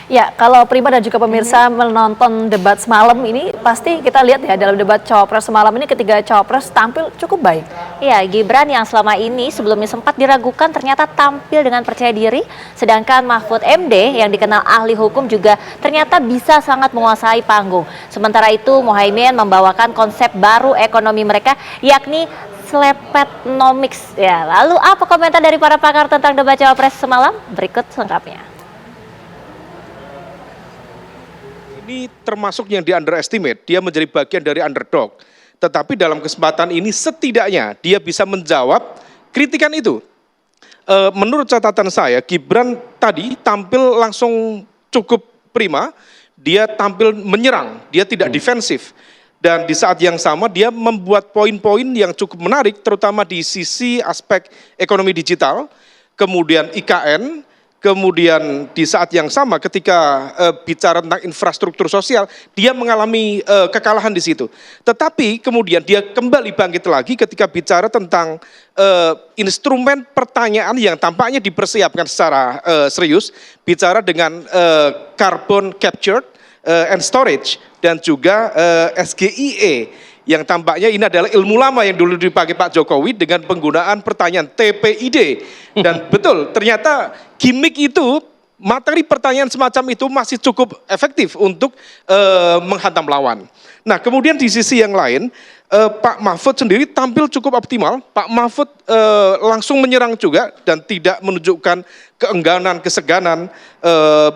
Ya, kalau Prima dan juga pemirsa menonton debat semalam ini, pasti kita lihat ya dalam debat Cawapres semalam ini ketiga Cawapres tampil cukup baik. Ya, Gibran yang selama ini sebelumnya sempat diragukan ternyata tampil dengan percaya diri, sedangkan Mahfud MD yang dikenal ahli hukum juga ternyata bisa sangat menguasai panggung. Sementara itu, Mohaimin membawakan konsep baru ekonomi mereka, yakni Slepetnomics. Ya, lalu apa komentar dari para pakar tentang debat Cawapres semalam? Berikut selengkapnya. Ini termasuk yang di underestimate, dia menjadi bagian dari underdog. Tetapi dalam kesempatan ini setidaknya dia bisa menjawab kritikan itu. Menurut catatan saya, Gibran tadi tampil langsung cukup prima, dia tampil menyerang, dia tidak defensif. Dan di saat yang sama dia membuat poin-poin yang cukup menarik, terutama di sisi aspek ekonomi digital, kemudian IKN, kemudian di saat yang sama ketika bicara tentang infrastruktur sosial, dia mengalami kekalahan di situ. Tetapi kemudian dia kembali bangkit lagi ketika bicara tentang instrumen pertanyaan yang tampaknya dipersiapkan secara serius, bicara dengan carbon capture and storage dan juga SGIE. Yang tampaknya ini adalah ilmu lama yang dulu dipakai Pak Jokowi dengan penggunaan pertanyaan TPID. Dan betul, ternyata gimmick itu, materi pertanyaan semacam itu masih cukup efektif untuk menghantam lawan. Nah, kemudian di sisi yang lain, Pak Mahfud sendiri tampil cukup optimal. Pak Mahfud langsung menyerang juga dan tidak menunjukkan keengganan, keseganan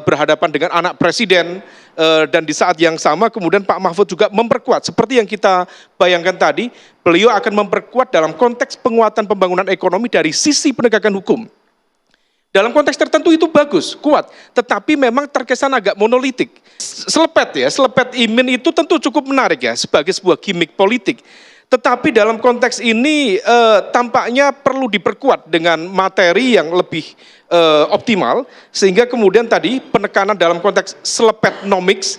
berhadapan dengan anak presiden. Dan di saat yang sama kemudian Pak Mahfud juga memperkuat, seperti yang kita bayangkan tadi, beliau akan memperkuat dalam konteks penguatan pembangunan ekonomi dari sisi penegakan hukum. Dalam konteks tertentu itu bagus, kuat, tetapi memang terkesan agak monolitik. Selepet Imin itu tentu cukup menarik ya sebagai sebuah gimmick politik. Tetapi dalam konteks ini tampaknya perlu diperkuat dengan materi yang lebih optimal, sehingga kemudian tadi penekanan dalam konteks Slepetnomics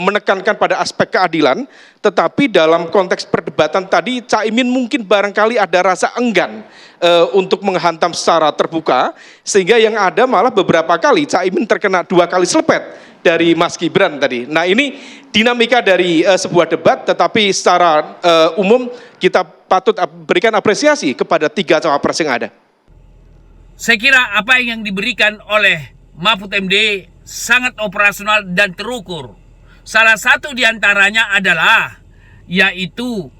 menekankan pada aspek keadilan, tetapi dalam konteks perdebatan tadi Caimin mungkin barangkali ada rasa enggan untuk menghantam secara terbuka, sehingga yang ada malah beberapa kali Caimin terkena 2 kali selepet dari Mas Gibran tadi. Nah, ini dinamika dari sebuah debat, tetapi secara umum kita patut berikan apresiasi kepada 3 cawapres yang ada. Saya kira apa yang diberikan oleh Mahfud MD sangat operasional dan terukur. Salah satu diantaranya adalah yaitu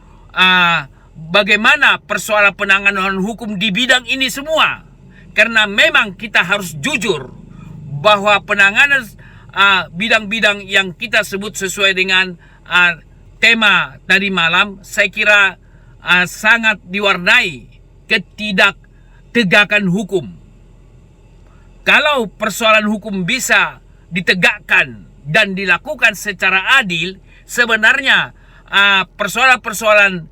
bagaimana persoalan penanganan hukum di bidang ini semua. Karena memang kita harus jujur bahwa penanganan bidang-bidang yang kita sebut sesuai dengan tema tadi malam, saya kira sangat diwarnai ketidaktegakan hukum. Kalau persoalan hukum bisa ditegakkan dan dilakukan secara adil, sebenarnya persoalan-persoalan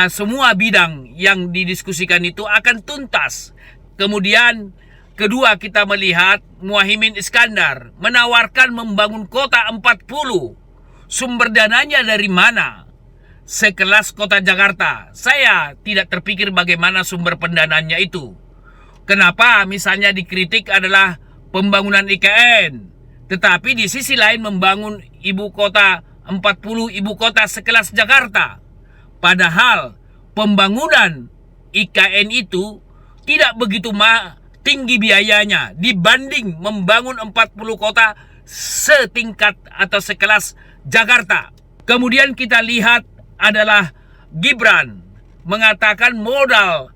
semua bidang yang didiskusikan itu akan tuntas. Kemudian kedua, kita melihat Muhaimin Iskandar menawarkan membangun kota 40. Sumber dananya dari mana? Sekelas kota Jakarta. Saya tidak terpikir bagaimana sumber pendanaannya itu. Kenapa misalnya dikritik adalah pembangunan IKN, tetapi di sisi lain membangun ibu kota 40 ibu kota sekelas Jakarta. Padahal pembangunan IKN itu tidak begitu tinggi biayanya dibanding membangun 40 kota setingkat atau sekelas Jakarta. Kemudian kita lihat adalah Gibran mengatakan modal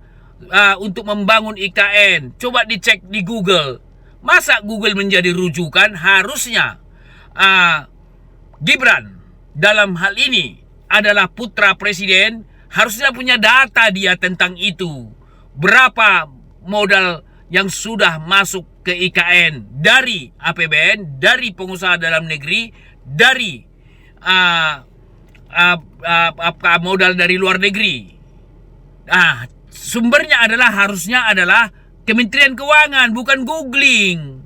untuk membangun IKN. Coba dicek di Google. Masa Google menjadi rujukan? Harusnya Gibran dalam hal ini adalah putra presiden, harusnya punya data dia tentang itu. Berapa modal yang sudah masuk ke IKN dari APBN, dari pengusaha dalam negeri, dari modal dari luar negeri. Sumbernya harusnya adalah Kementerian Keuangan, bukan googling.